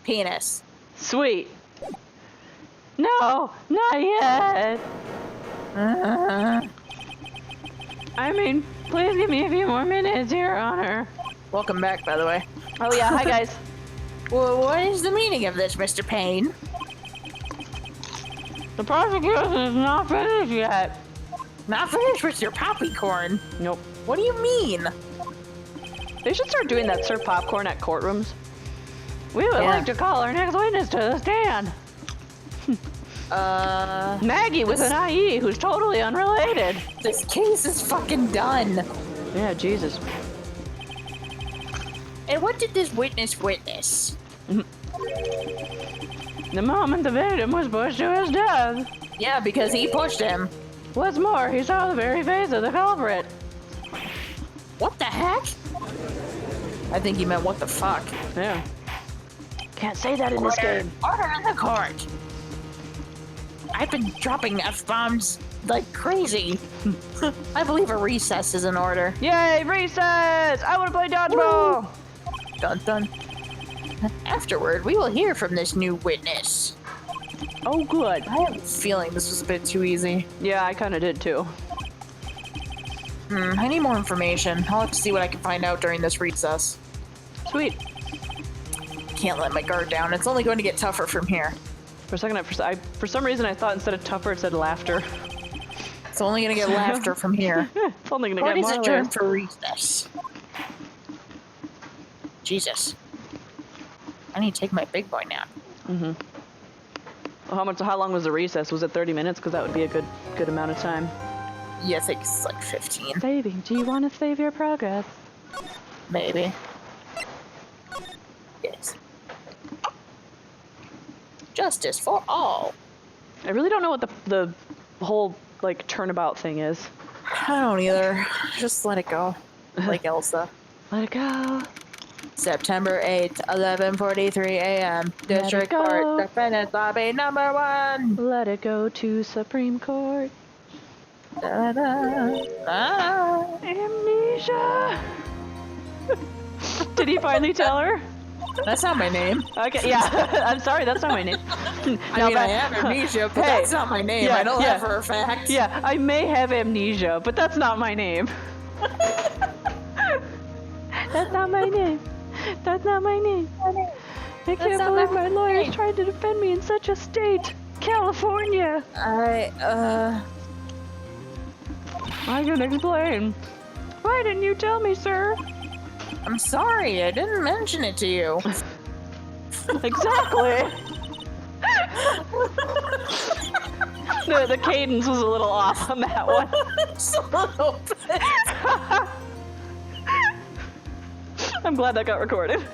Penis. Sweet. No, not yet. I mean, please give me a few more minutes, Your Honor. Welcome back, by the way. Oh yeah, hi guys. Well, what is the meaning of this, Mr. Payne? The prosecution is not finished yet. Not finished with your poppycorn. Nope. What do you mean? They should start doing that, serve popcorn at courtrooms. We would like to call our next witness to the stand. Maggie with an IE who's totally unrelated. This case is fucking done. Yeah, Jesus. And what did this witness? The moment the victim was pushed to his death. Yeah, because he pushed him. What's more, he saw the very face of the culprit. What the heck? I think he meant what the fuck. Yeah. Can't say that in this game. Order in the court. I've been dropping F-bombs like crazy. I believe a recess is in order. Yay, recess! I want to play dodgeball! Woo! Dun dun. Afterward, we will hear from this new witness. Oh, good. I have a feeling this was a bit too easy. Yeah, I kind of did too. I need more information. I'll have to see what I can find out during this recess. Sweet. Can't let my guard down. It's only going to get tougher from here. For a second, for some reason, I thought instead of tougher, it said laughter. It's only going to get laughter from here. It's only going to Court get is more adjourned laughter. for recess. Jesus. I need to take my big boy nap. Well, how long was the recess? Was it 30 minutes? Because that would be a good amount of time. Yeah, I think it's like 15. Saving. Do you want to save your progress? Maybe. Yes. Justice for all. I really don't know what the whole like turnabout thing is. I don't either. Just let it go. Like Elsa. Let it go. September 8th, 11:43 a.m. District go. Court, defendant lobby number 1. Let it go to Supreme Court. Da-da. Ah. Amnesia. Did he finally tell her? That's not my name. Okay, yeah. I'm sorry, that's not my name. I mean, I have amnesia, but that's not my name. Yeah, I know that for a fact. Yeah, I may have amnesia, but that's not my name. That's not my name. That's not my name. I can't believe my lawyers tried to defend me in such a state. California. I can explain. Why didn't you tell me, sir? I'm sorry, I didn't mention it to you. Exactly. The cadence was a little off on that one. Just a little bit. I'm glad that got recorded.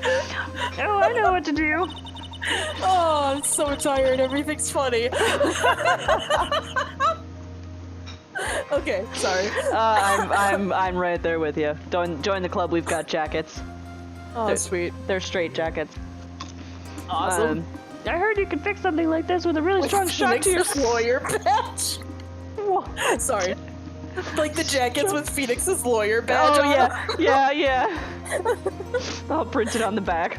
Oh, I know what to do. Oh, I'm so tired. Everything's funny. Okay, sorry. I'm right there with you. Join the club. We've got jackets. Oh, sweet. They're straight jackets. Awesome. I heard you could fix something like this with a really strong shock to your lawyer badge. Sorry. Like the jackets with Phoenix's lawyer badge on them. Yeah. I'll print it on the back.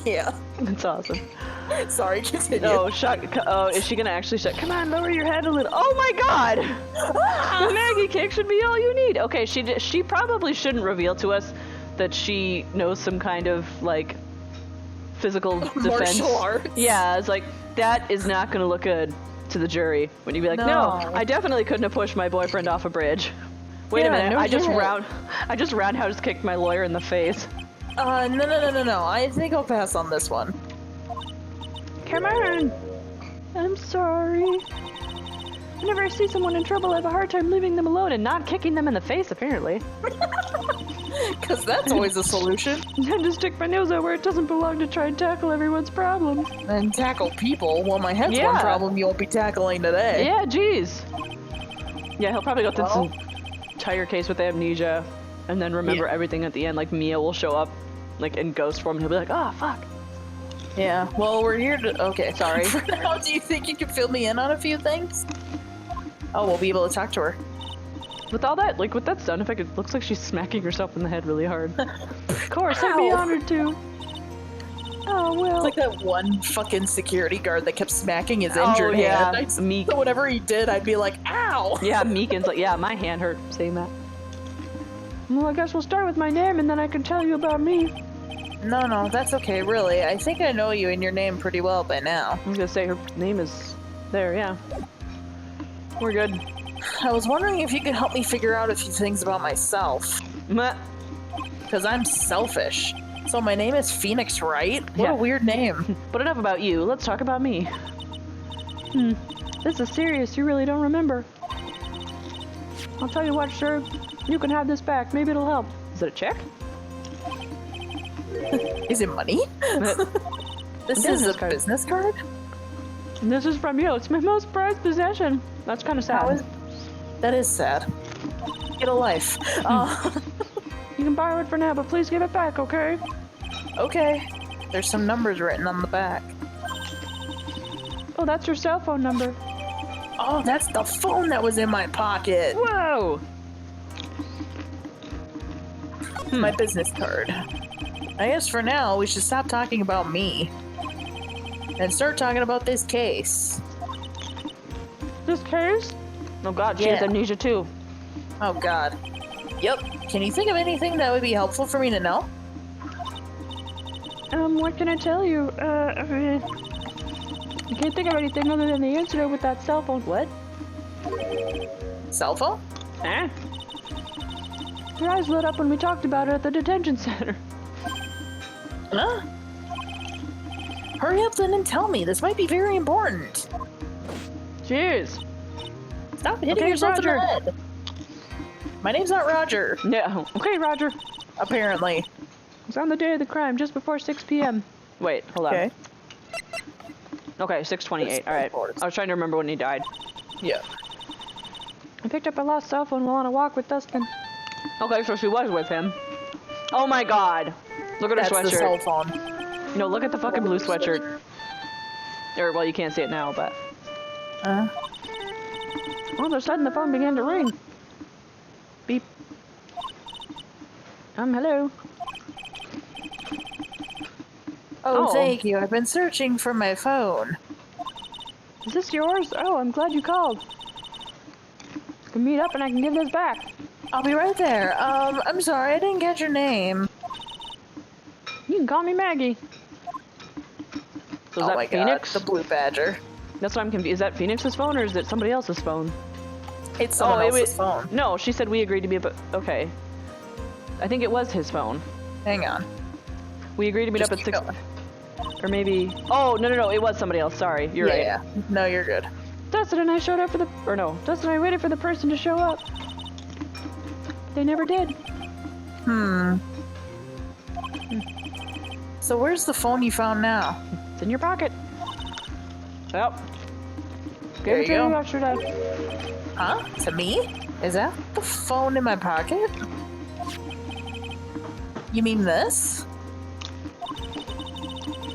Yeah. That's awesome. Sorry, continue. Oh, is she gonna actually shut? Come on, lower your head a little. Oh my god! The Maggie cake should be all you need. Okay, she probably shouldn't reveal to us that she knows some kind of, like, physical defense. Martial arts. Yeah, it's like, that is not gonna look good to the jury. When you'd be like, no, I definitely couldn't have pushed my boyfriend off a bridge. Wait a minute, I just roundhouse kicked my lawyer in the face. No. I think I'll pass on this one. Come on! I'm sorry. Whenever I see someone in trouble, I have a hard time leaving them alone and not kicking them in the face, apparently. Because that's always a solution. And to stick my nose out where it doesn't belong to try and tackle everyone's problems. And tackle people? Well, my head's one problem you won't be tackling today. Yeah, jeez. Yeah, he'll probably go through this entire case with amnesia and then remember everything at the end. Like, Mia will show up, like, in ghost form, and he'll be like, oh, fuck. Yeah, well, we're here to... Okay, sorry. For now, do you think you can fill me in on a few things? Oh, we'll be able to talk to her. With all that, like, with that sound effect, it looks like she's smacking herself in the head really hard. Of course, I'd be honored to. Oh, well. It's like that one fucking security guard that kept smacking his injured hand. Meek. So whatever he did, I'd be like, ow! Yeah, Meekin's like, yeah, my hand hurt saying that. Well, I guess we'll start with my name and then I can tell you about me. No, that's okay, really. I think I know you and your name pretty well by now. I was gonna say her name is there, yeah. We're good. I was wondering if you could help me figure out a few things about myself. Meh. Because I'm selfish. So my name is Phoenix, right? What Yeah. a weird name. But enough about you, let's talk about me. This is serious, you really don't remember. I'll tell you what, sir, you can have this back, maybe it'll help. Is it a check? Is it money? This is a business card? This is from you, it's my most prized possession. That's kind of sad. That is sad. Get a life. You can borrow it for now, but please give it back, okay? Okay. There's some numbers written on the back. Oh, that's your cell phone number. Oh, that's the phone that was in my pocket. Whoa! My business card. I guess for now, we should stop talking about me. And start talking about this case. This case? Oh god, she has Yeah. amnesia too. Oh god. Yep. Can you think of anything that would be helpful for me to know? What can I tell you? I can't think of anything other than the incident with that cell phone. What? Cell phone? Eh? Your eyes lit up when we talked about it at the detention center. Huh? Hurry up then and tell me. This might be very important. Jeez. Stop hitting Okay, yourself Roger. in the head. My name's not Roger, Yeah. Okay, Roger. apparently. It's on the day of the crime, just before 6 p.m. Wait, hold on. Okay. Okay, 6:28. All right. I was trying to remember when he died. Yeah. I picked up a lost cell phone while on a walk with Dustin. Okay, so she was with him. Oh my god. Look at her That's sweatshirt. the cell phone. No, look at the fucking blue sweatshirt. Or, well, you can't see it now, but... All of a sudden, the phone began to ring. Beep. Hello. Oh, thank you. I've been searching for my phone. Is this yours? Oh, I'm glad you called. We can meet up and I can give this back. I'll be right there. I'm sorry, I didn't get your name. You can call me Maggie. So is Oh that my Phoenix? God, the blue badger. That's what I'm confused. Is that Phoenix's phone or is it somebody else's phone? It's someone else's phone. No, she said we agreed to be okay. I think it was his phone. Hang on. We agreed to meet Just up at keep 6. going. Or maybe... Oh, no, it was somebody else. Sorry, you're right. Yeah, no, you're good. Dustin and I showed up for the... Or no, Dustin and I waited for the person to show up. They never did. So where's the phone you found now? It's in your pocket. Yep. There Gave it you to go. you yesterday. Huh? To me? Is that the phone in my pocket? You mean this?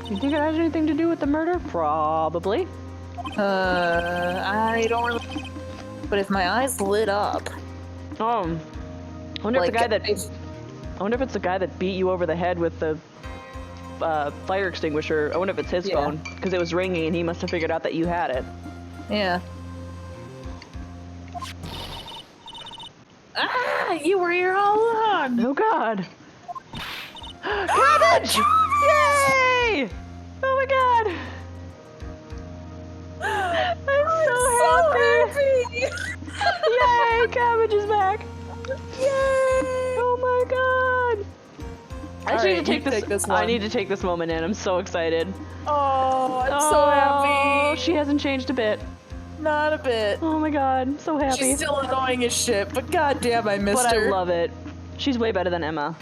You think it has anything to do with the murder? Probably. I don't really... But if my eyes lit up... I wonder if like, the guy that... I wonder if it's the guy that beat you over the head with the fire extinguisher. I wonder if it's his phone. Because it was ringing and he must have figured out that you had it. Yeah. Ah! You were here all along! Oh god! Cabbage! Yay! Oh my god! I'm so happy! Yay! Cabbage is back! Yay! Oh my god! I All actually right, need to you take this. one. I need to take this moment in. I'm so excited. Oh, I'm so Oh, happy! she hasn't changed a bit. Not a bit. Oh my god, I'm so happy. She's still annoying as shit, but goddamn, I missed But her. I love it. She's way better than Emma.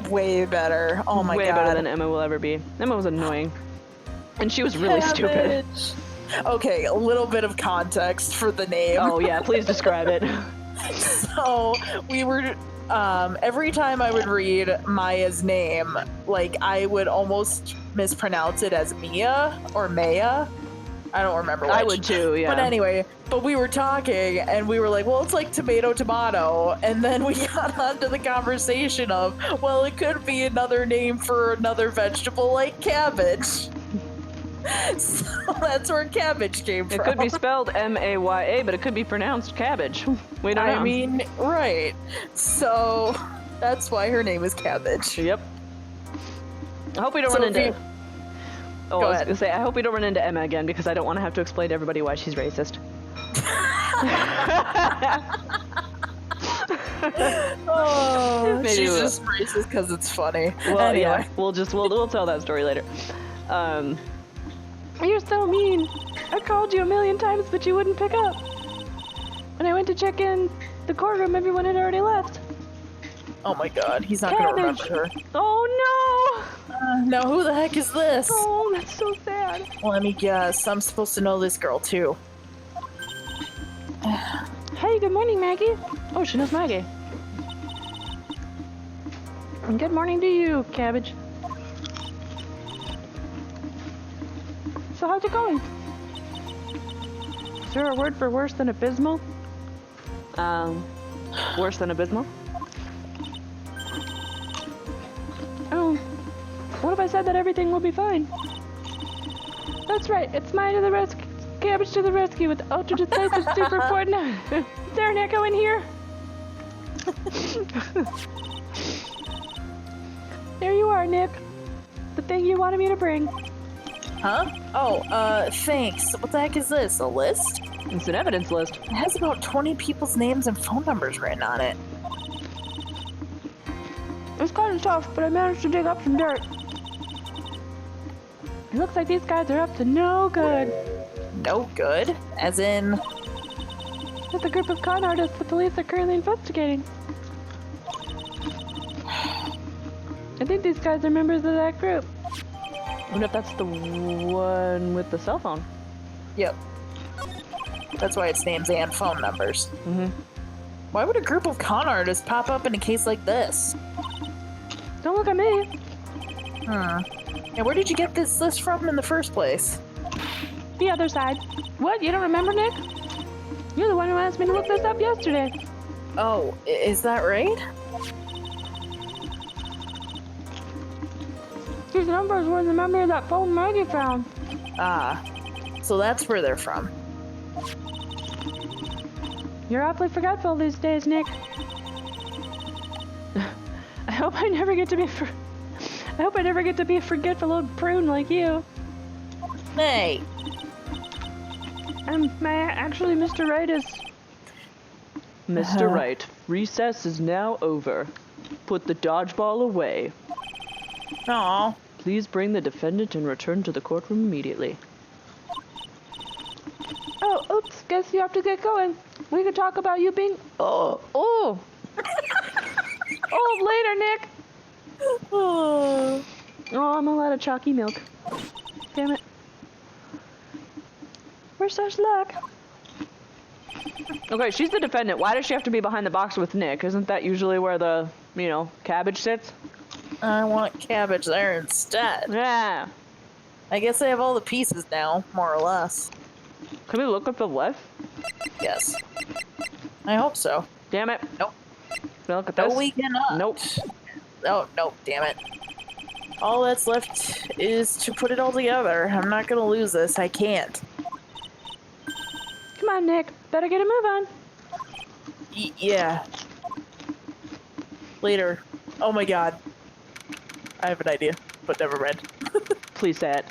Way better. Oh my way god. better than Emma will ever be. Emma was annoying. And she was really stupid. Cabbage. Okay, a little bit of context for the name. Oh yeah, please describe it. So, we were, every time I would read Maya's name, like, I would almost mispronounce it as Mia or Maya. I don't remember which. I would too, yeah. But anyway, we were talking and we were like, well, it's like tomato, tomato. And then we got onto the conversation of, well, it could be another name for another vegetable like cabbage. So that's where cabbage came from. It could be spelled M-A-Y-A, but it could be pronounced cabbage. We don't know. I mean, right. So that's why her name is Cabbage. Yep. I hope we don't run into... Oh, I was going to say, I hope we don't run into Emma again, because I don't want to have to explain to everybody why she's racist. Oh, Maybe she's we'll. just racist because it's funny. Well, anyway. yeah, we'll tell that story later. You're so mean. I called you a million times, but you wouldn't pick up. When I went to check in the courtroom, everyone had already left. Oh my god, he's not gonna remember her. Oh no! Now who the heck is this? Oh, that's so sad. Let me guess, I'm supposed to know this girl too. Hey, good morning, Maggie. Oh, she knows Maggie. And good morning to you, Cabbage. So how's it going? Is there a word for worse than abysmal? Worse than abysmal? Oh, what if I said that everything will be fine? That's right, it's mine to the rescue. Cabbage to the rescue with ultra decisive super report now. Is there an echo in here? There you are, Nick. The thing you wanted me to bring. Huh? Oh, thanks. What the heck is this? A list? It's an evidence list. It has about 20 people's names and phone numbers written on it. It's kind of tough, but I managed to dig up some dirt. It looks like these guys are up to no good. No good? As in... It's a group of con artists the police are currently investigating. I think these guys are members of that group. I wonder if that's the one with the cell phone. Yep. That's why it's names and phone numbers. Mm-hmm. Why would a group of con artists pop up in a case like this? Don't look at me. And where did you get this list from in the first place? The other side. What? You don't remember, Nick? You're the one who asked me to look this up yesterday. Oh, is that right? These numbers were the number of that phone Maggie found. Ah, so that's where they're from. You're awfully forgetful these days, Nick. I hope I never get to be a forgetful old prune like you. Hey! Actually, Mr. Wright is... Mr. Wright, recess is now over. Put the dodgeball away. Aw. Please bring the defendant and return to the courtroom immediately. Oh, oops, guess you have to get going. We could talk about you being... Oh! Oh, later, Nick! Oh, Oh, I'm all out of chalky milk. Damn it. We're such luck. Okay, she's the defendant. Why does she have to be behind the box with Nick? Isn't that usually where the, Cabbage sits? I want Cabbage there instead. Yeah. I guess I have all the pieces now, more or less. Can we look at the left? Yes. I hope so. Damn it. Nope. Can I look at this? No, we cannot. Nope. Oh, nope, damn it. All that's left is to put it all together. I'm not gonna lose this. I can't. Come on, Nick. Better get a move on. Yeah. Later. Oh my god. I have an idea, but never mind. Please say it.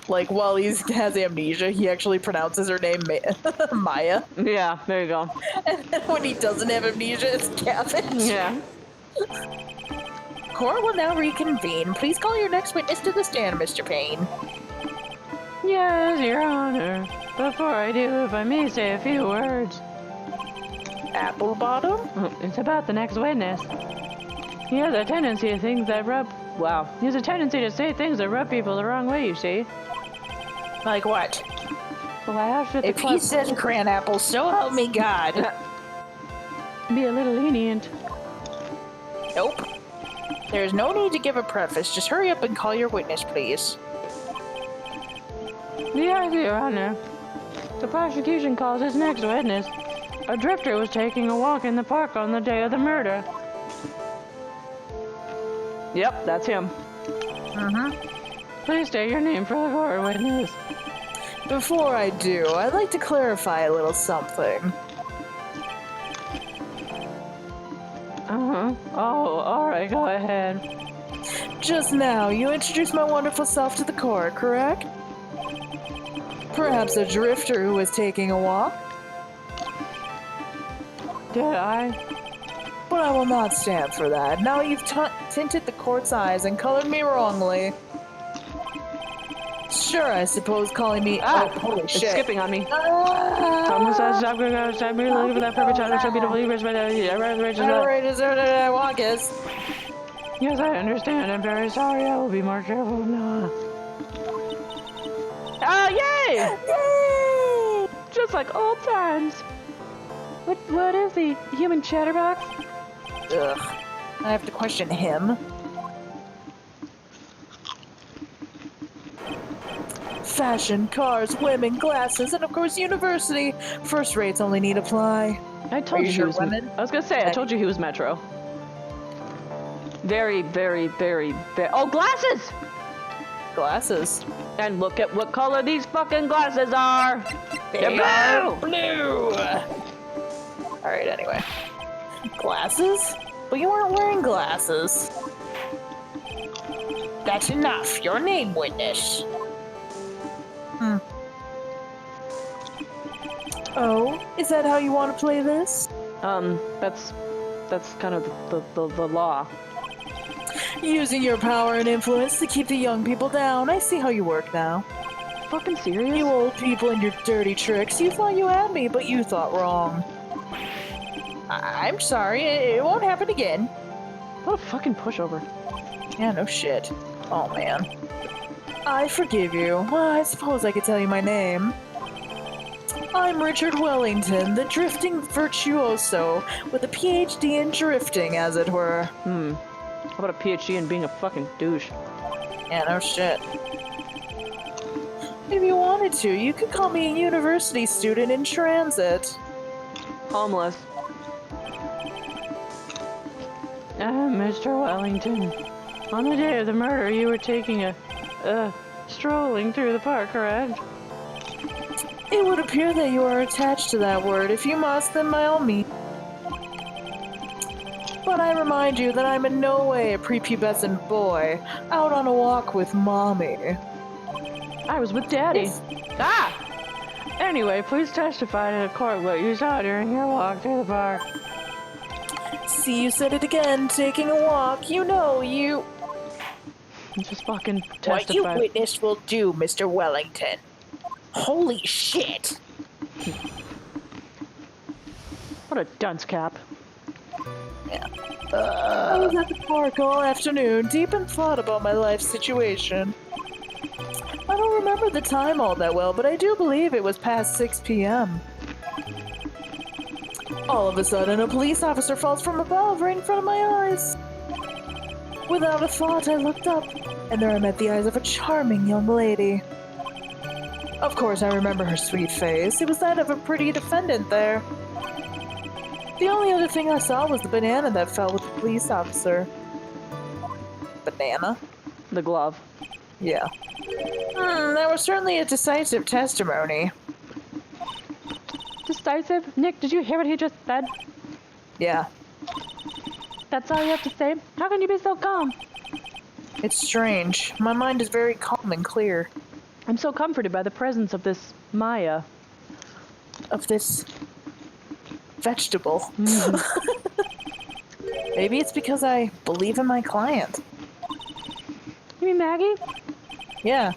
Like, while he has amnesia, he actually pronounces her name Maya. Yeah, there you go. And then when he doesn't have amnesia, it's Cabbage. Yeah. Court will now reconvene. Please call your next witness to the stand, Mr. Payne. Yes, Your Honor. Before I do, if I may say a few words. Apple bottom? It's about the next witness. He has a tendency to things that rub... Wow. He has a tendency to say things that rub people the wrong way, you see. Like what? Well, I asked at the If he says cran apple, so help me God. Be a little lenient. Nope. There's no need to give a preface. Just hurry up and call your witness, please. Yes, Your Honor. The prosecution calls his next witness. A drifter was taking a walk in the park on the day of the murder. Yep, that's him. Please state your name for the court witness. Before I do, I'd like to clarify a little something. Oh, alright, go ahead. Just now, you introduced my wonderful self to the court, correct? Perhaps a drifter who was taking a walk? Did I? But I will not stand for that. Now you've tinted the court's eyes and colored me wrongly. Sure, I suppose calling me— Ah! oh, holy It's shit. skipping on me. Ah! Someone says, stop looking for that perfect child. Show me the believers, but Walkers. yes, I understand. I'm very sorry. I will be more careful. No. Oh, yay! Yay! Just like old times. What is he? Human chatterbox? Ugh. I have to question him. Fashion, cars, women, glasses, and of course university. First rates only need apply. I told you he was women. I was gonna say, I told you he was Metro. Very, very, very, very. Oh, glasses! Glasses. And look at what color these fucking glasses are. They They're are blue. blue. Alright, anyway. Glasses? But you weren't wearing glasses. That's enough. Your name, witness. Oh, is that how you want to play this? That's kind of the law. Using your power and influence to keep the young people down. I see how you work now. Fucking serious? You old people and your dirty tricks. You thought you had me, but you thought wrong. I'm sorry. It won't happen again. What a fucking pushover. Yeah, no shit. Oh, man. I forgive you. Well, I suppose I could tell you my name. I'm Richard Wellington, the drifting virtuoso, with a PhD in drifting, as it were. How about a PhD in being a fucking douche? Yeah, no shit. If you wanted to, you could call me a university student in transit. Homeless. Mr. Wellington, on the day of the murder, you were taking strolling through the park, correct? It would appear that you are attached to that word. If you must, then by all means. But I remind you that I'm in no way a prepubescent boy, out on a walk with mommy. I was with Daddy. Anyway, please testify to the court what you saw during your walk through the park. See, you said it again, taking a walk. You know, you... Just fucking testify. What you witnessed will do, Mr. Wellington. Holy shit! What a dunce cap. Yeah. I was at the park all afternoon, deep in thought about my life situation. I don't remember the time all that well, but I do believe it was past 6 p.m. All of a sudden, a police officer falls from above right in front of my eyes. Without a thought, I looked up, and there I met the eyes of a charming young lady. Of course, I remember her sweet face. It was that of a pretty defendant there. The only other thing I saw was the banana that fell with the police officer. Banana? The glove. Yeah. That was certainly a decisive testimony. Decisive? Nick, did you hear what he just said? Yeah. That's all you have to say? How can you be so calm? It's strange. My mind is very calm and clear. I'm so comforted by the presence of this Maya. Of this... vegetable. Maybe it's because I believe in my client. You mean Maggie? Yeah.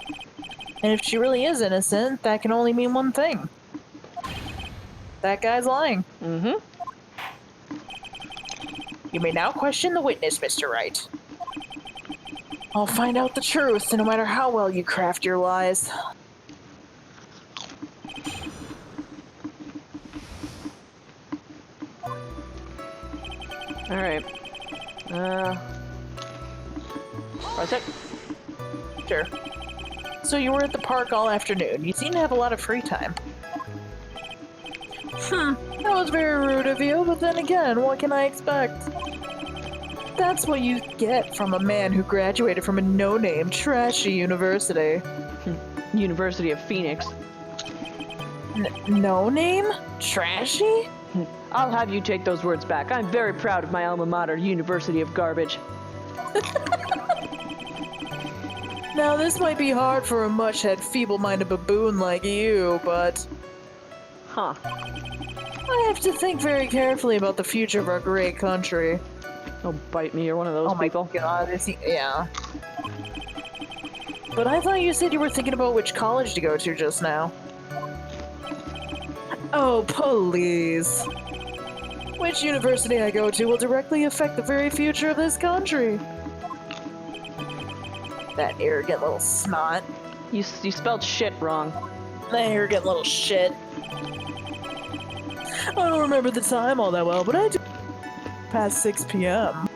And if she really is innocent, that can only mean one thing. That guy's lying. You may now question the witness, Mr. Wright. I'll find out the truth, no matter how well you craft your lies. Alright. Press it. Sure. So you were at the park all afternoon. You seem to have a lot of free time. That was very rude of you, but then again, what can I expect? That's what you get from a man who graduated from a no-name, trashy university. University of Phoenix. No-name? Trashy? I'll have you take those words back. I'm very proud of my alma mater, University of Garbage. Now, this might be hard for a mush-head, feeble-minded baboon like you, but... Huh. I have to think very carefully about the future of our great country. Oh, bite me, you're one of those people. Oh my god, is he... Yeah. But I thought you said you were thinking about which college to go to just now. Oh, please. Which university I go to will directly affect the very future of this country. That arrogant little snot. You spelled shit wrong. That arrogant little shit. I don't remember the time all that well, but I do past 6 p.m.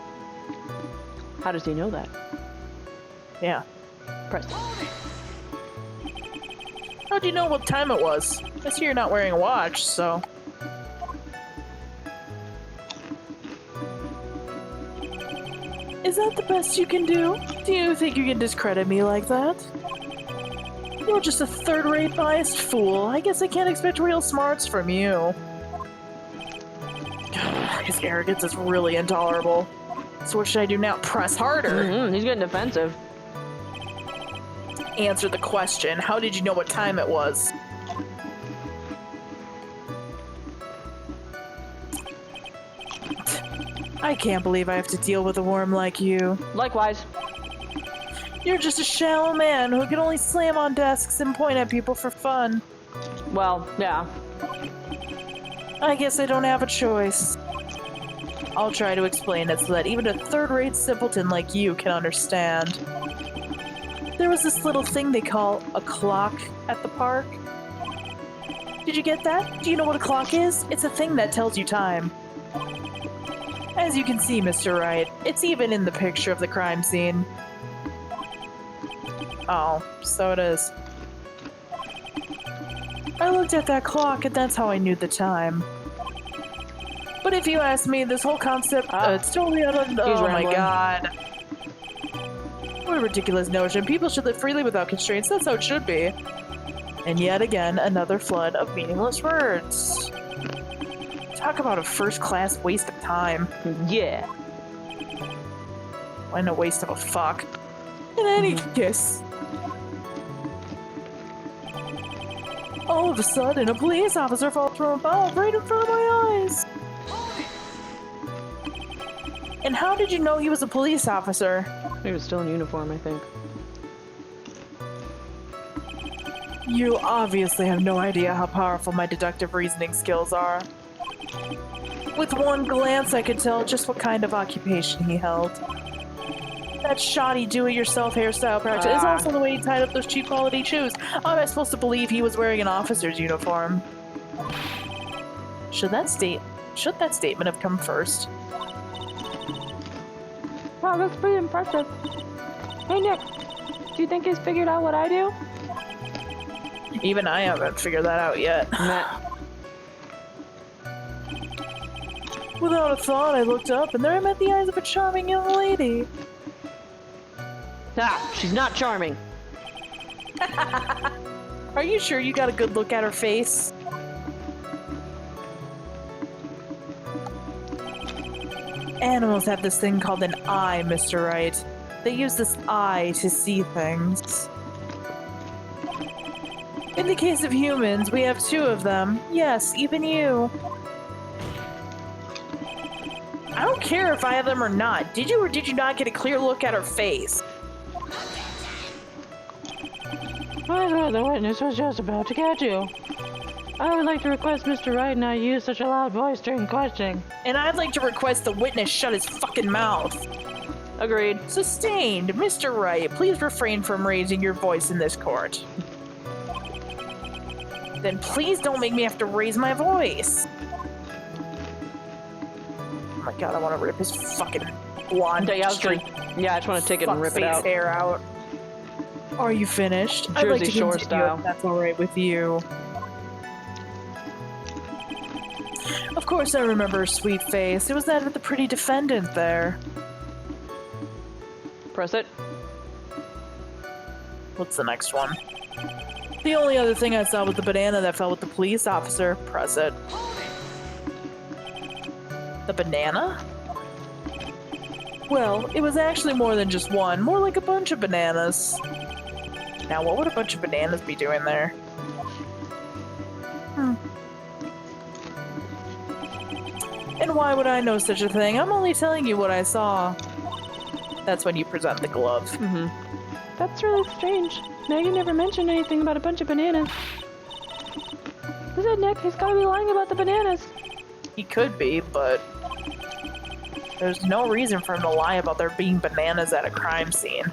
How does he know that? Yeah. Press. How'd you know what time it was? I see you're not wearing a watch, so... Is that the best you can do? Do you think you can discredit me like that? You're just a third-rate biased fool. I guess I can't expect real smarts from you. His arrogance is really intolerable. So what should I do now? Press harder? He's getting defensive. Answer the question. How did you know what time it was? I can't believe I have to deal with a worm like you. Likewise. You're just a shallow man who can only slam on desks and point at people for fun. Well, yeah. I guess I don't have a choice. I'll try to explain it so that even a third-rate simpleton like you can understand. There was this little thing they call a clock at the park. Did you get that? Do you know what a clock is? It's a thing that tells you time. As you can see, Mr. Wright, it's even in the picture of the crime scene. Oh, so it is. I looked at that clock and that's how I knew the time. But if you ask me, this whole concept, it's totally out of... Oh my god. What a ridiculous notion. People should live freely without constraints. That's how it should be. And yet again, another flood of meaningless words. Talk about a first-class waste of time. Yeah. And a waste of a fuck. In any case. All of a sudden, a police officer falls from above right in front of my eyes. And how did you know he was a police officer? He was still in uniform, I think. You obviously have no idea how powerful my deductive reasoning skills are. With one glance, I could tell just what kind of occupation he held. That shoddy do-it-yourself hairstyle practice is also the way he tied up those cheap quality shoes. How am I supposed to believe he was wearing an officer's uniform? Should that statement have come first? Wow, that's pretty impressive. Hey, Nick, do you think he's figured out what I do? Even I haven't figured that out yet. Nah. Without a thought, I looked up, and there I met the eyes of a charming young lady. Ah, she's not charming. Are you sure you got a good look at her face? Animals have this thing called an eye, Mr. Wright. They use this eye to see things. In the case of humans, we have two of them. Yes, even you. I don't care if I have them or not. Did you or did you not get a clear look at her face? The witness was just about to get you. I would like to request Mr. Wright not use such a loud voice during questioning. And I'd like to request the witness shut his fucking mouth. Agreed. Sustained. Mr. Wright, please refrain from raising your voice in this court. Then please don't make me have to raise my voice. Oh my god, I want to rip his fucking blonde Yeah, I straight just want to take it and rip it out. hair out. Are you finished? I'd like Jersey to Shore continue style. if that's alright with you. Of course I remember her sweet face. It was that of the pretty defendant there. Press it. What's the next one? The only other thing I saw was the banana that fell with the police officer. Press it. The banana? Well, it was actually more than just one. More like a bunch of bananas. Now, what would a bunch of bananas be doing there? And why would I know such a thing? I'm only telling you what I saw. That's when you present the glove. Mm-hmm. That's really strange. Maggie never mentioned anything about a bunch of bananas. Is it Nick? He's gotta be lying about the bananas. He could be, but there's no reason for him to lie about there being bananas at a crime scene.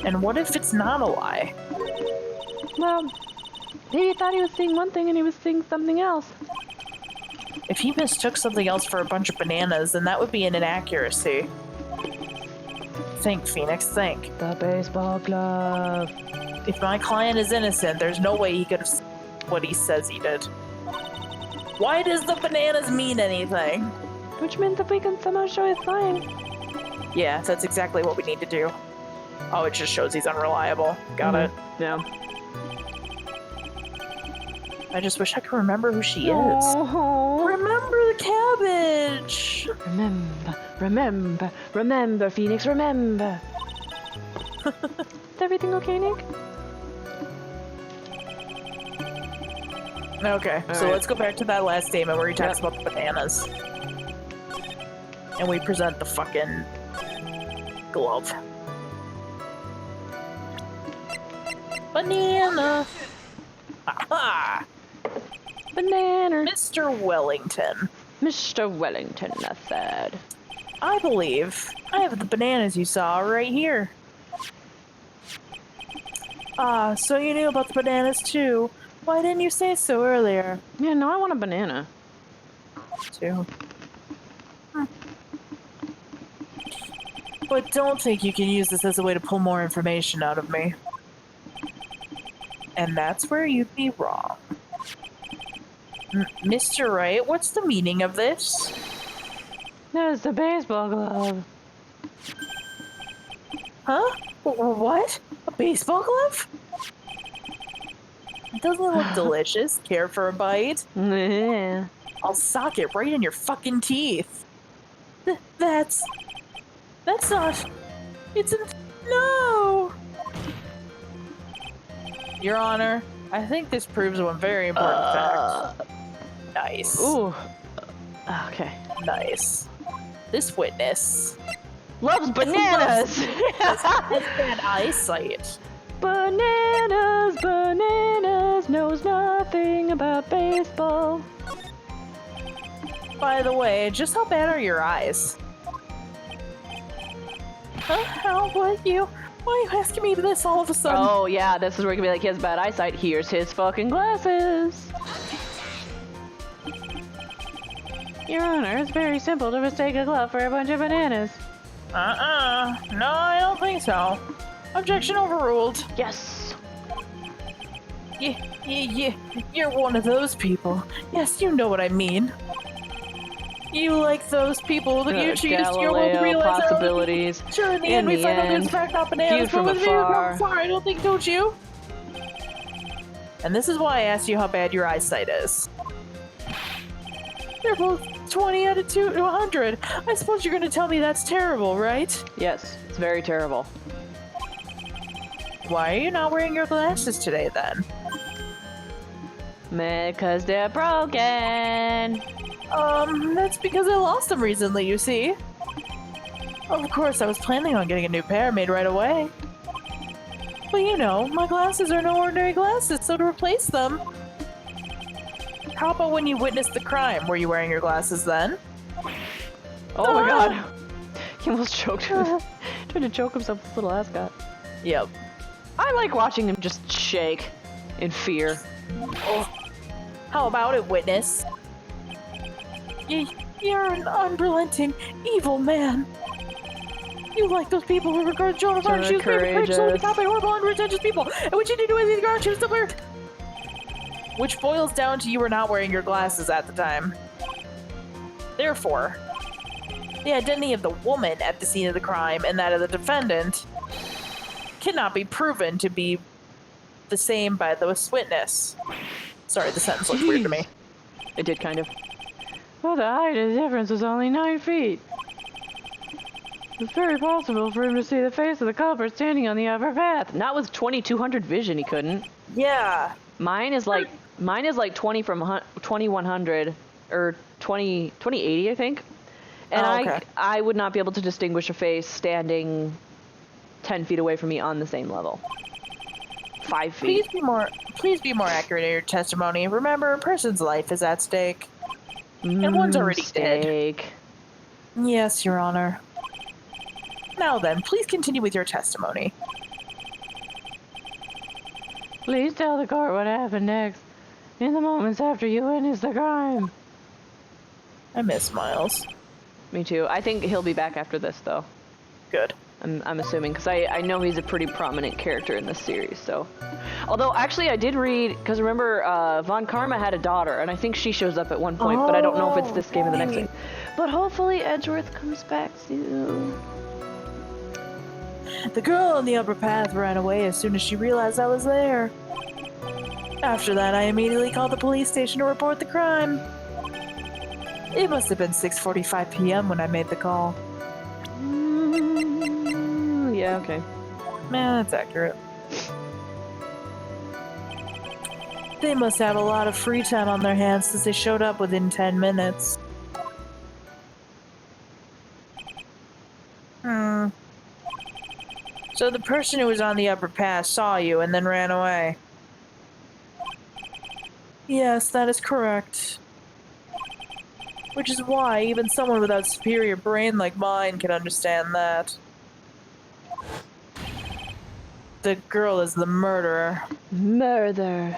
And what if it's not a lie? Well, maybe he thought he was seeing one thing and he was seeing something else. If he mistook something else for a bunch of bananas, then that would be an inaccuracy. Think, Phoenix, think. The baseball glove. If my client is innocent, there's no way he could have seen what he says he did. Why does the bananas mean anything? Which means that we can somehow show he's lying. Yeah, that's exactly what we need to do. Oh, it just shows he's unreliable. Got it. Yeah. I just wish I could remember who she is. Oh. Remember the cabbage! Remember, Phoenix, remember. Is everything okay, Nick? Okay, so right. let's go back to that last statement where he talks about the bananas. And we present the fucking glove. Banana! Aha! Banana. Mr. Wellington. Mr. Wellington, I said. I believe I have the bananas you saw right here. Ah, so you knew about the bananas too. Why didn't you say so earlier? Yeah, no, I want a banana. Too. But don't think you can use this as a way to pull more information out of me. And that's where you'd be wrong. Mr. Wright, what's the meaning of this? There's the baseball glove. Huh? What? A baseball glove? Doesn't it look delicious? Care for a bite? Yeah. I'll sock it right in your fucking teeth. That's not... It's an... No! Your Honor, I think this proves one very important fact. Nice. Ooh. Okay. Nice. This witness Loves bananas! has bad eyesight. Bananas, bananas, knows nothing about baseball. By the way, just how bad are your eyes? How would you? Why are you asking me this all of a sudden? Oh yeah, this is where you can be like, he has bad eyesight, here's his fucking glasses. Your Honor, it's very simple to mistake a glove for a bunch of bananas. No, I don't think so. Objection overruled. Yes! Yeah, you're one of those people. Yes, you know what I mean. You like those people that you choose your will to realize possibilities. Sure, in the end, we find out there's in fact not bananas, viewed but from with viewed afar. from afar, I don't think, don't you? And this is why I asked you how bad your eyesight is. They're both 20 out of 100. I suppose you're going to tell me that's terrible, right? Yes, it's very terrible. Why are you not wearing your glasses today, then? Because they're broken. That's because I lost them recently, you see. Of course, I was planning on getting a new pair made right away. But you know, my glasses are no ordinary glasses, so to replace them... How about when you witnessed the crime? Were you wearing your glasses then? Oh my god. He almost choked him. Tried to choke himself, this little ascot. Yep. I like watching him just shake in fear. Oh. How about it, witness? You're an unrelenting, evil man. You like those people who regard Joan of Arc. She was made with so the cop horrible and pretentious people. And what you did to Izzy's guard, she was still weird. Which boils down to you were not wearing your glasses at the time. Therefore, the identity of the woman at the scene of the crime and that of the defendant cannot be proven to be the same by the witness. Sorry, the sentence looked weird to me. It did kind of. Well, the height of the difference was only 9 feet. It's very possible for him to see the face of the culprit standing on the upper path. Not with 2200 vision, he couldn't. Yeah. Mine is like 20 from 2100 or 2080, I think. And okay. I would not be able to distinguish a face standing 10 feet away from me on the same level. 5 feet. Please be more accurate in your testimony. Remember, a person's life is at stake. And one's already dead. Yes, Your Honor. Now then, please continue with your testimony. Please tell the court what happened next, in the moments after you witnessed the crime. I miss Miles. Me too. I think he'll be back after this, though. Good. I'm assuming, because I know he's a pretty prominent character in this series, so. Although, actually, I did read, because remember, Von Karma had a daughter, and I think she shows up at one point, but I don't know if it's this game or the next game. But hopefully Edgeworth comes back soon. The girl on the upper path ran away as soon as she realized I was there. After that, I immediately called the police station to report the crime. It must have been 6:45 p.m. when I made the call. Yeah, okay. Man, that's accurate. They must have a lot of free time on their hands since they showed up within 10 minutes. So the person who was on the upper path saw you and then ran away? Yes, that is correct. Which is why even someone without superior brain like mine can understand that. The girl is the murderer. Murder.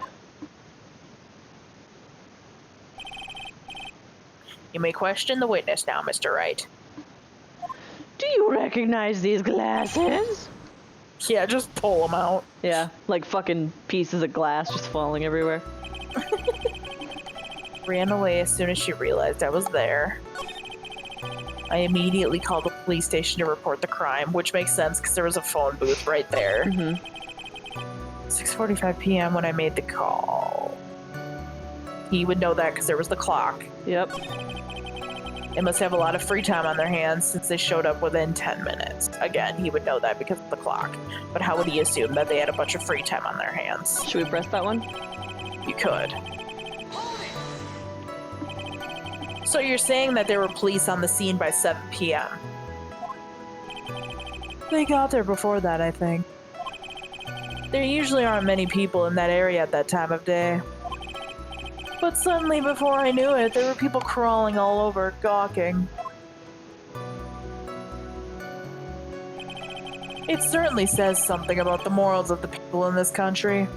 You may question the witness now, Mr. Wright. Do you recognize these glasses? Yeah, just pull them out. Yeah, like fucking pieces of glass just falling everywhere. Ran away as soon as she realized I was there. I immediately called the police station to report the crime, which makes sense because there was a phone booth right there. 6:45 p.m. when I made the call. He would know that because there was the clock. Yep. They must have a lot of free time on their hands since they showed up within 10 minutes. Again, he would know that because of the clock. But how would he assume that they had a bunch of free time on their hands? Should we press that one? You could. So you're saying that there were police on the scene by 7 p.m.? They got there before that, I think. There usually aren't many people in that area at that time of day. But suddenly, before I knew it, there were people crawling all over, gawking. It certainly says something about the morals of the people in this country.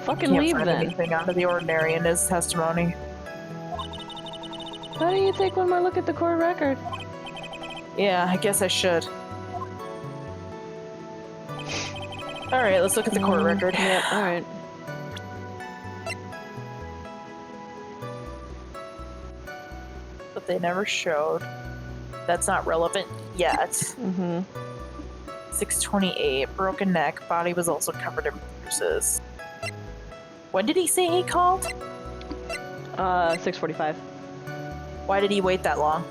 Fucking Can't leave find then. anything out of the ordinary in his testimony. Why don't you take one more look at the court record? Yeah, I guess I should. Alright, let's look at the court record. Yeah, alright. But they never showed. That's not relevant yet. 6:28, broken neck, body was also covered in bruises. When did he say he called? 6:45. Why did he wait that long?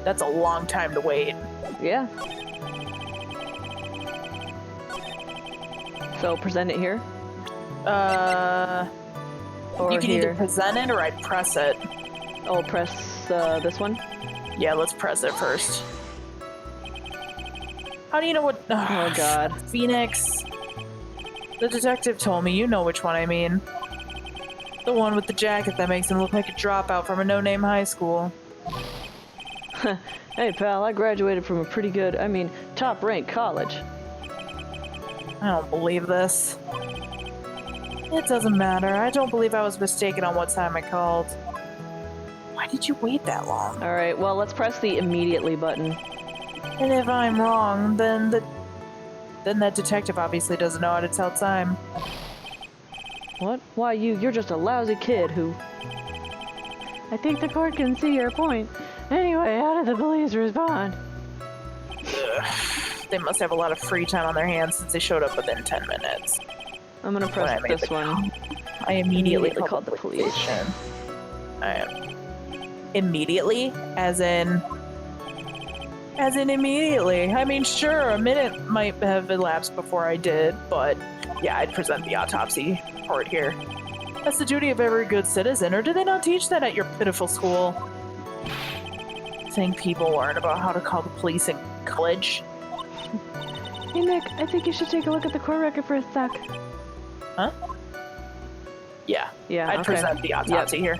That's a long time to wait. Yeah. So present it here? Or you can here. either present it or I'd press it. Oh, press this one? Yeah, let's press it first. How do you know what? Oh god. Phoenix. The detective told me, you know which one I mean. The one with the jacket that makes him look like a dropout from a no-name high school. Hey pal, I graduated from a pretty good, top-ranked college. I don't believe this. It doesn't matter. I don't believe I was mistaken on what time I called. did you wait that long? Alright, well, let's press the immediately button. And if I'm wrong, then that detective obviously doesn't know how to tell time. What? Why, you're just a lousy kid who... I think the court can see your point. Anyway, how did the police respond? Ugh. They must have a lot of free time on their hands since they showed up within 10 minutes. I'm gonna press this one. I immediately called the police. Immediately? As in immediately. I mean, sure, a minute might have elapsed before I did, but yeah, I'd present the autopsy report here. That's the duty of every good citizen, or do they not teach that at your pitiful school? Think people learn about how to call the police in college? Hey Nick, I think you should take a look at the court record for a sec. Huh? Yeah. Yeah, I'd okay. present the autopsy here.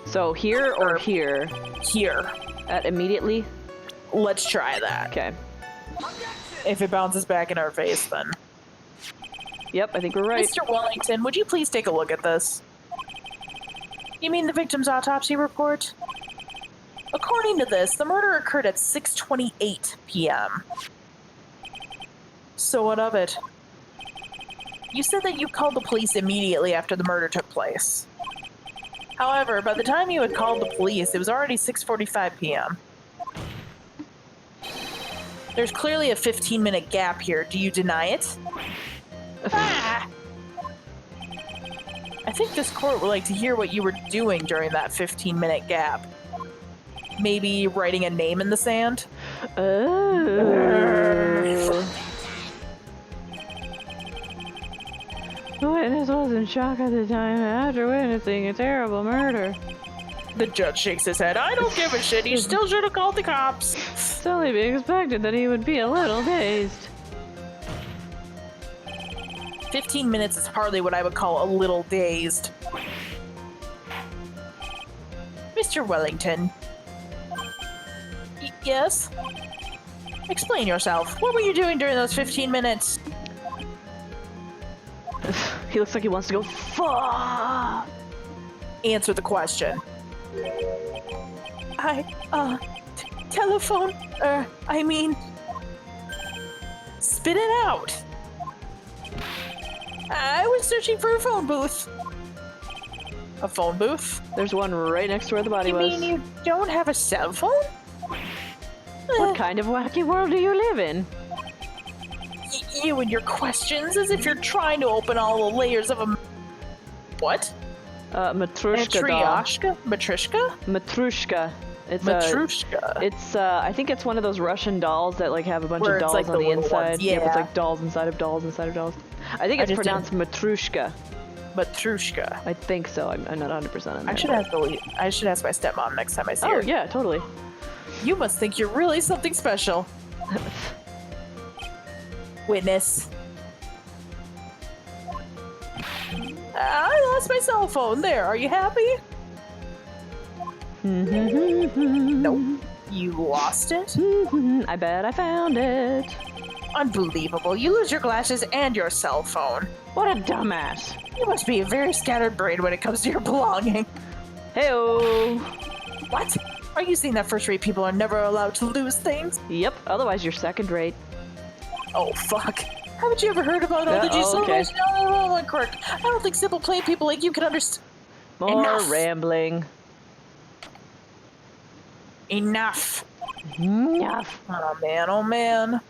So here or here? Here. At immediately? Let's try that. Okay. If it bounces back in our face, then. Yep, I think we're right. Mr. Wellington, would you please take a look at this? You mean the victim's autopsy report? According to this, the murder occurred at 6:28 p.m. So what of it? You said that you called the police immediately after the murder took place. However, by the time you had called the police, it was already 6:45 p.m. There's clearly a 15-minute gap here. Do you deny it? Ah! I think this court would like to hear what you were doing during that 15-minute gap. Maybe writing a name in the sand? Oh. The witness was in shock at the time after witnessing a terrible murder. The judge shakes his head. I don't give a shit. He still should have called the cops. It's only be expected that he would be a little dazed. 15 minutes is hardly what I would call a little dazed. Mr. Wellington. Yes? Explain yourself. What were you doing during those 15 minutes? He looks like he wants to go fuck. Answer the question. Telephone, I mean... Spit it out. I was searching for a phone booth. A phone booth? There's one right next to where the body was. You mean you don't have a cell phone? What kind of wacky world do you live in? You and your questions, as if you're trying to open all the layers of a... What? Matrushka doll. Matryoshka? Matrushka. It's Matrushka. It's I think it's one of those Russian dolls that like have a bunch Where of it's, dolls like, on the the little inside. ones. Yeah, Yeah. it's like dolls inside of dolls inside of dolls. I think it's pronounced Matrushka. Matrushka. I think so. I'm not 100% on that. I should ask my stepmom next time I see her. Oh yeah, totally. You must think you're really something special. Witness. I lost my cell phone. There, are you happy? Nope. You lost it? I bet I found it. Unbelievable. You lose your glasses and your cell phone. What a dumbass. You must be a very scattered brain when it comes to your belonging. Heyo. What? Are you saying that first-rate people are never allowed to lose things? Yep. Otherwise, you're second rate. Oh, fuck. Haven't you ever heard about all the okay. quirk? I don't think simple plain people like you can understand. More Enough. rambling. Enough. Enough. Oh, man. Oh, man.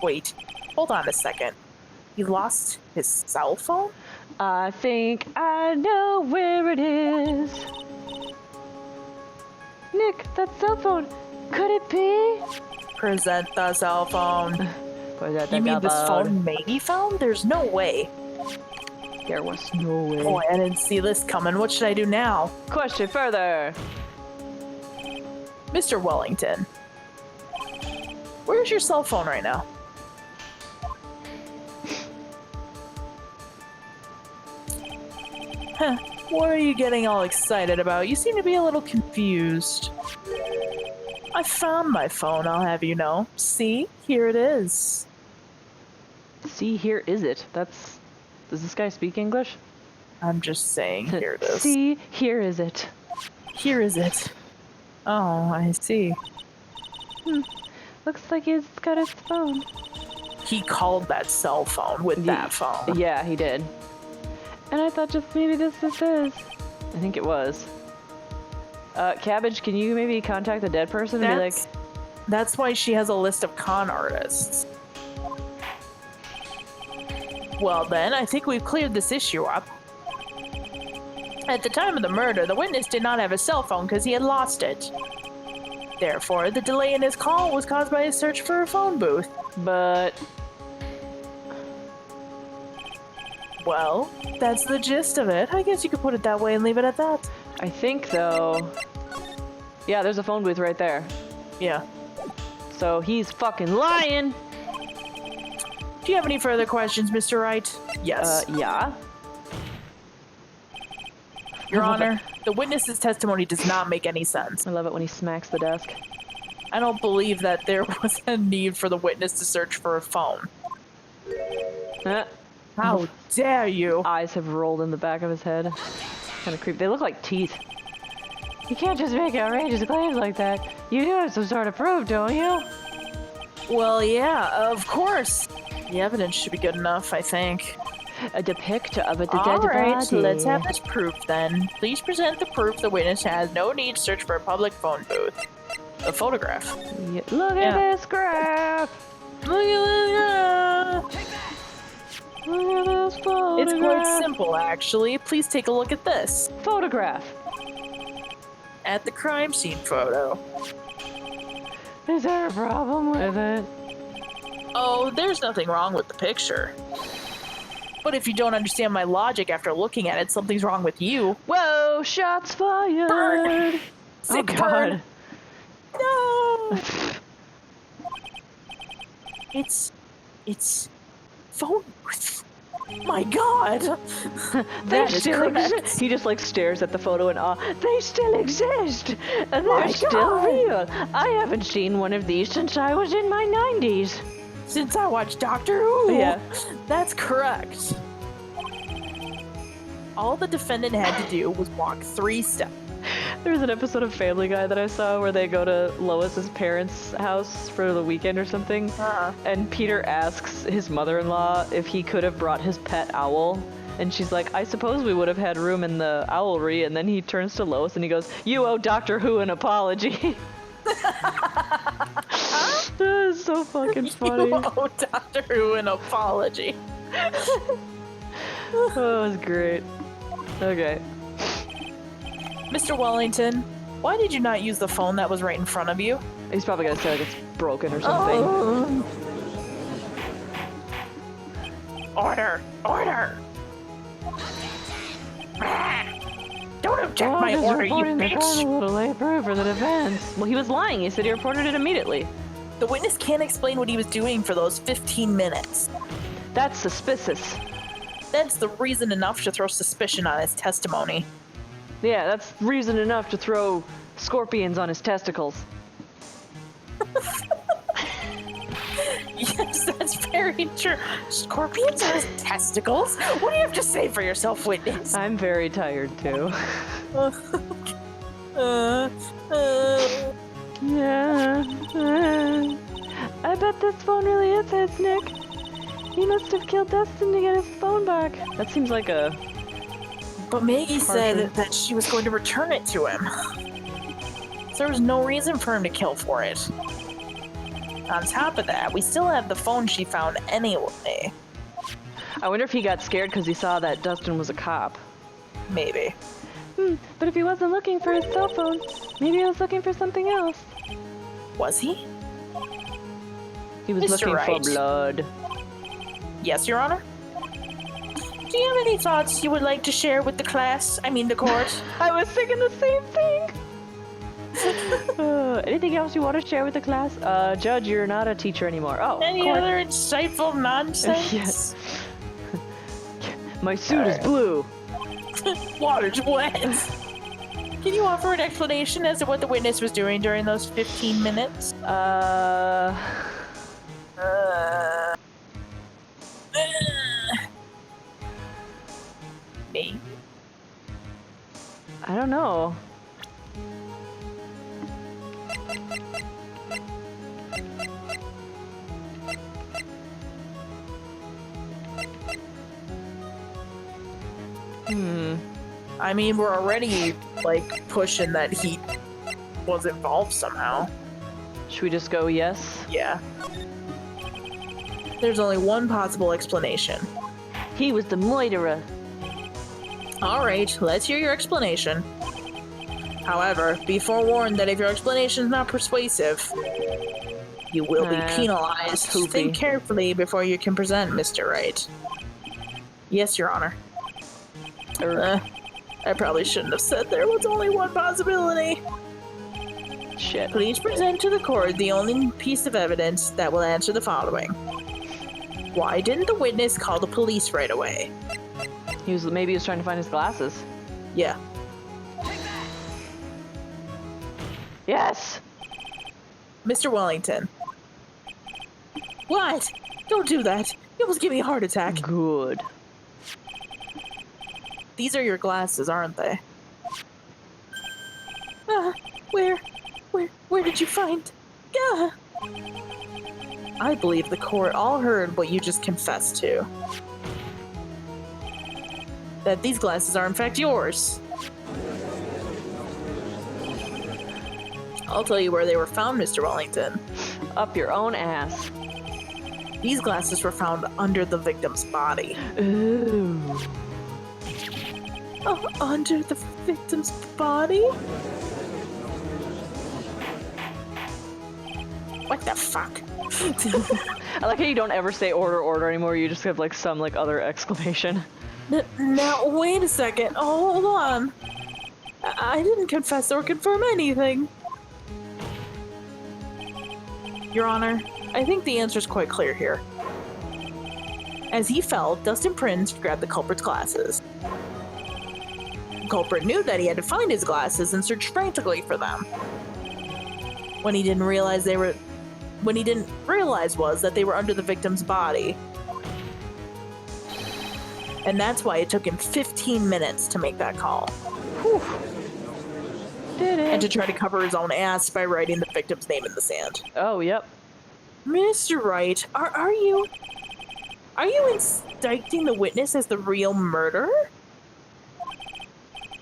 Wait. Hold on a second. He lost his cell phone? I think I know where it is. Nick, that cell phone. Could it be? Present the cell phone. You mean this phone Maggie found? There's no way. There was no way. Boy, I didn't see this coming. What should I do now? Question further. Mr. Wellington. Where's your cell phone right now? Huh. What are you getting all excited about? You seem to be a little confused. I found my phone, I'll have you know. See? Here it is. See, here is it. That's... Does this guy speak English? I'm just saying, here it is. See, here is it. Here is it. Oh, I see. Looks like he's got his phone. He called that cell phone with that phone. Yeah, he did. And I thought just maybe this is his. I think it was. Cabbage, can you maybe contact the dead person and be like... That's why she has a list of con artists. Well then, I think we've cleared this issue up. At the time of the murder, the witness did not have a cell phone because he had lost it. Therefore, the delay in his call was caused by his search for a phone booth. But... Well, that's the gist of it. I guess you could put it that way and leave it at that. I think, though... Yeah, there's a phone booth right there. Yeah. So he's fucking lying! Do you have any further questions, Mr. Wright? Yes. Yeah? Your Honor, the witness's testimony does not make any sense. I love it when he smacks the desk. I don't believe that there was a need for the witness to search for a phone. How dare you? Eyes have rolled in the back of his head. Kind of creepy. They look like teeth. You can't just make outrageous claims like that. You do have some sort of proof, don't you? Well, yeah, of course. The evidence should be good enough, I think. A depict of a dead All right, body. let's have this proof then. Please present the proof the witness has no need to search for a public phone booth. A photograph. Yeah, look at this graph! Look at this. Look at this photograph! It's quite simple, actually. Please take a look at this. Photograph! At the crime scene photo. Is there a problem with it? Oh, there's nothing wrong with the picture. But if you don't understand my logic after looking at it, something's wrong with you. Whoa! Shots fired! Burn! Oh Sick god! burn. No! It's phone booth. My god! That is correct. He just like stares at the photo in awe. They still exist! And My they're still God. real! I haven't seen one of these since I was in my 90s. Since I watched Doctor Who. Yeah. That's correct. All the defendant had to do was walk 3 steps. There was an episode of Family Guy that I saw where they go to Lois's parents' house for the weekend or something, and Peter asks his mother-in-law if he could have brought his pet owl, and she's like, I suppose we would have had room in the owlery, and then he turns to Lois and he goes, you owe Doctor Who an apology. That is so fucking funny. You owe Doctor Who an apology. Oh, it was great. Okay. Mr. Wellington, why did you not use the phone that was right in front of you? He's probably gonna say like it's broken or something. Oh. Order! Order! Don't object my order, you bitch! A little late proof for the defense. Well, he was lying. He said he reported it immediately. The witness can't explain what he was doing for those 15 minutes. That's suspicious. That's the reason enough to throw suspicion on his testimony. Yeah, that's reason enough to throw scorpions on his testicles. Yes, that's very true. Scorpions are his testicles? What do you have to say for yourself, witness? I'm very tired too. Yeah. I bet this phone really is his, Nick. He must have killed Dustin to get his phone back. That seems like a... But Maggie said that she was going to return it to him. So there was no reason for him to kill for it. On top of that, we still have the phone she found anyway. I wonder if he got scared because he saw that Dustin was a cop. Maybe. But if he wasn't looking for his cell phone, maybe he was looking for something else. Was he? He was Mr. looking Wright. for blood. Yes, Your Honor? Do you have any thoughts you would like to share with the class? I mean, the court? I was thinking the same thing! Anything else you want to share with the class? Judge, you're not a teacher anymore. Oh, Any court. other insightful nonsense? Yes. My suit is blue. Water's wet. Can you offer an explanation as to what the witness was doing during those 15 minutes? Me? I don't know. I mean, we're already, like, pushing that he was involved somehow. Should we just go yes? Yeah. There's only one possible explanation. He was the murderer. Alright, let's hear your explanation. However, be forewarned that if your explanation is not persuasive, you will be penalized. poopy. Think carefully before you can present, Mr. Wright. Yes, Your Honor. I probably shouldn't have said there was only one possibility. Shit. Please present to the court the only piece of evidence that will answer the following. Why didn't the witness call the police right away? Maybe he was trying to find his glasses. Yeah. Yes! Mr. Wellington. What? Don't do that. You almost gave me a heart attack. Good. These are your glasses, aren't they? Where did you find? I believe the court all heard what you just confessed to. That these glasses are in fact yours. I'll tell you where they were found, Mr. Wellington. Up your own ass. These glasses were found under the victim's body. Ooh. Oh, under the victim's body? What the fuck? I like how you don't ever say order anymore, you just have like some like other exclamation. Now, wait a second. Oh, hold on. I didn't confess or confirm anything. Your Honor, I think the answer is quite clear here. As he fell, dust and prints grabbed the culprit's glasses. The culprit knew that he had to find his glasses and searched frantically for them. What he didn't realize was that they were under the victim's body. And that's why it took him 15 minutes to make that call. Whew. Did it? And to try to cover his own ass by writing the victim's name in the sand. Oh, yep. Mr. Wright, are you indicting the witness as the real murderer?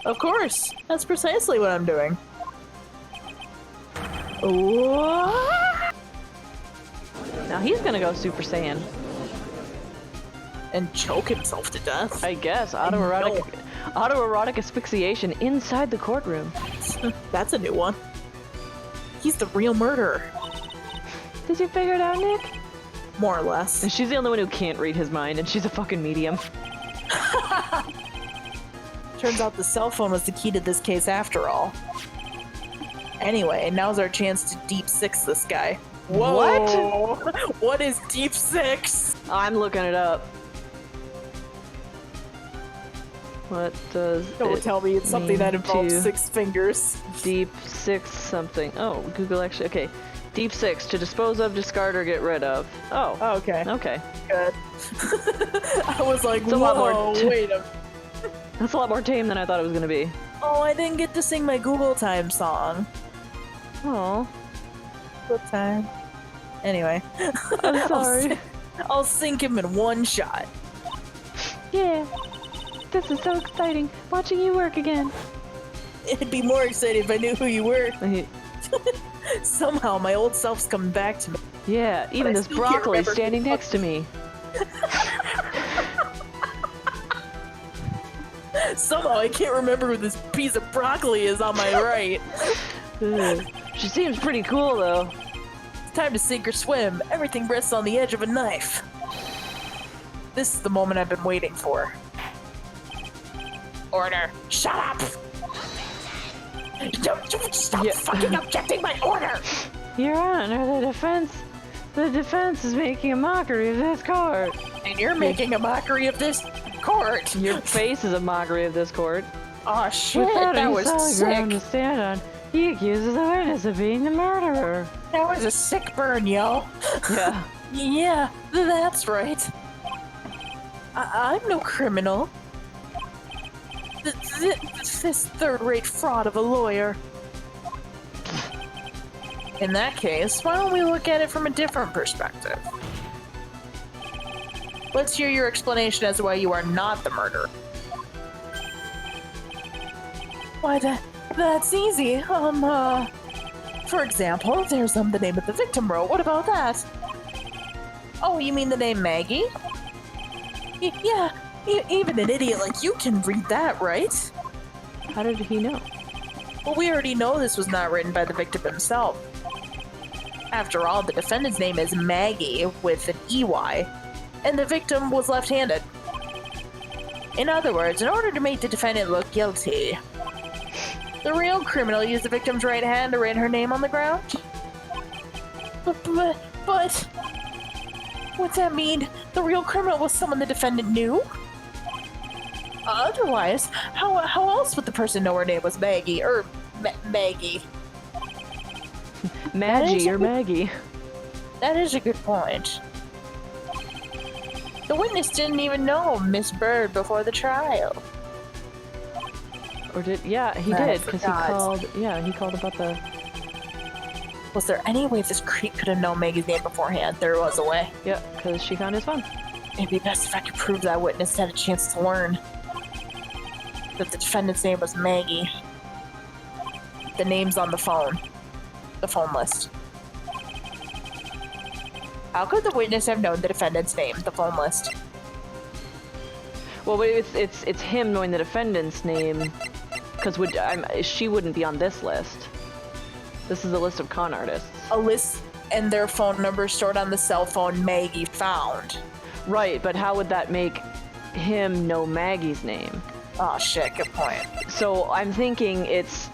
Of course. That's precisely what I'm doing. What? Now he's gonna go Super Saiyan. And choke himself to death. I guess. Autoerotic asphyxiation inside the courtroom. That's a new one. He's the real murderer. Did you figure it out, Nick? More or less. And she's the only one who can't read his mind, and she's a fucking medium. Turns out the cell phone was the key to this case after all. Anyway, now's our chance to deep six this guy. Whoa! What? What is deep six? I'm looking it up. What does Don't tell me it's something that involves to 6 fingers. Deep six something. Oh, Google actually. Okay. Deep six, to dispose of, discard, or get rid of. Oh. Okay. Okay. Good. I was like, It's a lot more whoa, wait a... That's a lot more tame than I thought it was gonna be. Oh, I didn't get to sing my Google Time song. Oh. Good time. Anyway. I'm sorry. I'll sink him in one shot. Yeah. This is so exciting. Watching you work again. It'd be more exciting if I knew who you were. Somehow my old self's coming back to me. Yeah, even this broccoli standing next to me. Somehow I can't remember who this piece of broccoli is on my right. She seems pretty cool, though. It's time to sink or swim. Everything rests on the edge of a knife. This is the moment I've been waiting for. Order. Shut up! Don't stop fucking objecting my order! Your Honor, the defense is making a mockery of this court. And you're making a mockery of this court. Your face is a mockery of this court. Oh shit, Without that any was solid ground to sick. stand on, he accuses the witness of being the murderer. That was a sick burn, yo. Yeah. Yeah, that's right. I'm no criminal. This third-rate fraud of a lawyer. In that case, why don't we look at it from a different perspective? Let's hear your explanation as to why you are not the murderer. Why, that's easy. For example, there's the name of the victim wrote. What about that? Oh, you mean the name Maggie? Yeah, even an idiot like you can read that, right? How did he know? Well, we already know this was not written by the victim himself. After all, the defendant's name is Maggie with an EY, and the victim was left-handed. In other words, in order to make the defendant look guilty, the real criminal used the victim's right hand to write her name on the ground? But what's that mean? The real criminal was someone the defendant knew? Otherwise, how else would the person know her name was Maggie, or Maggie? Maggie or Maggie? That is a good point. The witness didn't even know Miss Bird before the trial. Or did? Yeah, he did, because he called. Yeah, he called about the. Was there any way this creep could have known Maggie's name beforehand? There was a way. Yeah, because she found his phone. It'd be best if I could prove that witness had a chance to learn that the defendant's name was Maggie. The name's on the phone. The phone list. How could the witness have known the defendant's name? The phone list. Well, but it's him knowing the defendant's name, because she wouldn't be on this list. This is a list of con artists. A list and their phone number stored on the cell phone Maggie found. Right, but how would that make him know Maggie's name? Oh shit, good point. So I'm thinking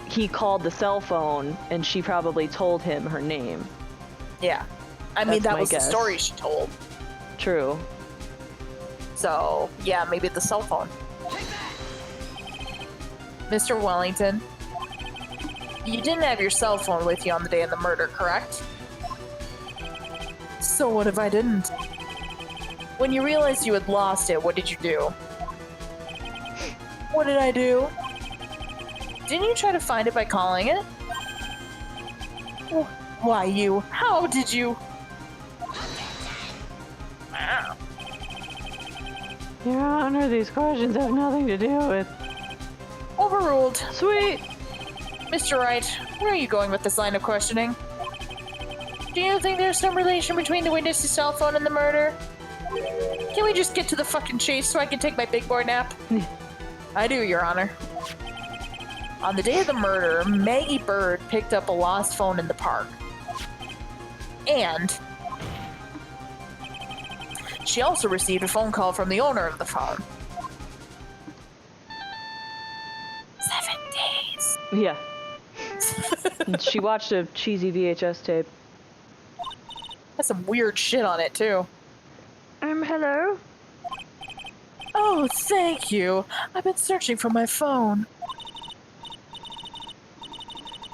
he called the cell phone and she probably told him her name. Yeah. I mean, that was guess. The story she told. True. So, yeah, maybe the cell phone. Mr. Wellington, you didn't have your cell phone with you on the day of the murder, correct? So what if I didn't? When you realized you had lost it, what did you do? What did I do? Didn't you try to find it by calling it? Why you? How did you? Wow. Your Honor, these questions have nothing to do with... Overruled. Sweet! Mr. Wright, where are you going with this line of questioning? Do you think there's some relation between the witness's cell phone and the murder? Can we just get to the fucking chase so I can take my big boy nap? I do, Your Honor. On the day of the murder, Maggie Bird picked up a lost phone in the park. And she also received a phone call from the owner of the phone. 7 days. Yeah. And she watched a cheesy VHS tape. Has some weird shit on it, too. Hello? Oh, thank you. I've been searching for my phone.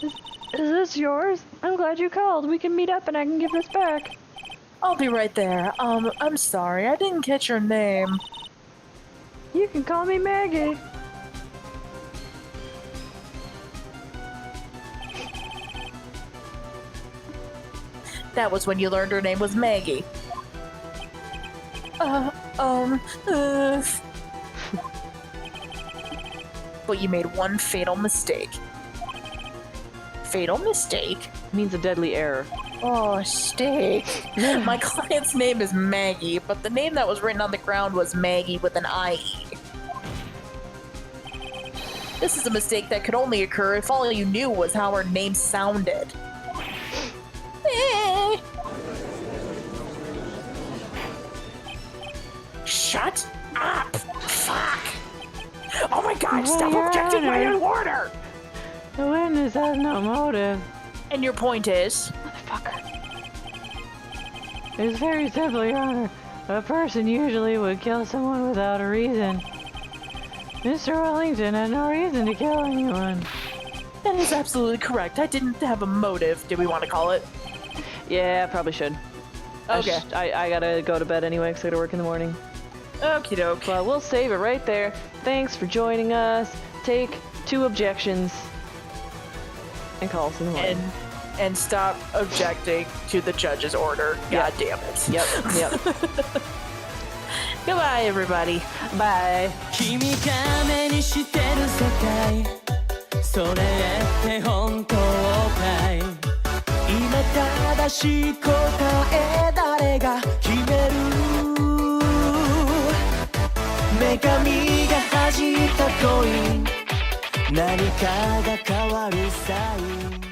Is this yours? I'm glad you called. We can meet up and I can give this back. I'll be right there. I'm sorry. I didn't catch your name. You can call me Maggie. That was when you learned her name was Maggie. But you made one fatal mistake. Fatal mistake? Means a deadly error. Oh, steak. My client's name is Maggie, but the name that was written on the ground was Maggie with an IE. This is a mistake that could only occur if all you knew was how her name sounded. Shut up! Fuck! Oh my god, stop objecting my own order! The witness has no motive. And your point is? Motherfucker. It's very simple, Your Honor. A person usually would kill someone without a reason. Mr. Wellington had no reason to kill anyone. That is absolutely correct. I didn't have a motive, do we want to call it? Yeah, probably should. Okay. I gotta go to bed anyway because I gotta work in the morning. Okie doke. Well, we'll save it right there. Thanks for joining us. Take 2 objections. And call us in the morning. And stop objecting to the judge's order. God damn it. Yep. Goodbye, everybody. Bye. 君が目にしてる世界それって本当かい？今正しい答え誰が決める？女神が弾いたコイン、何かが変わるサイン。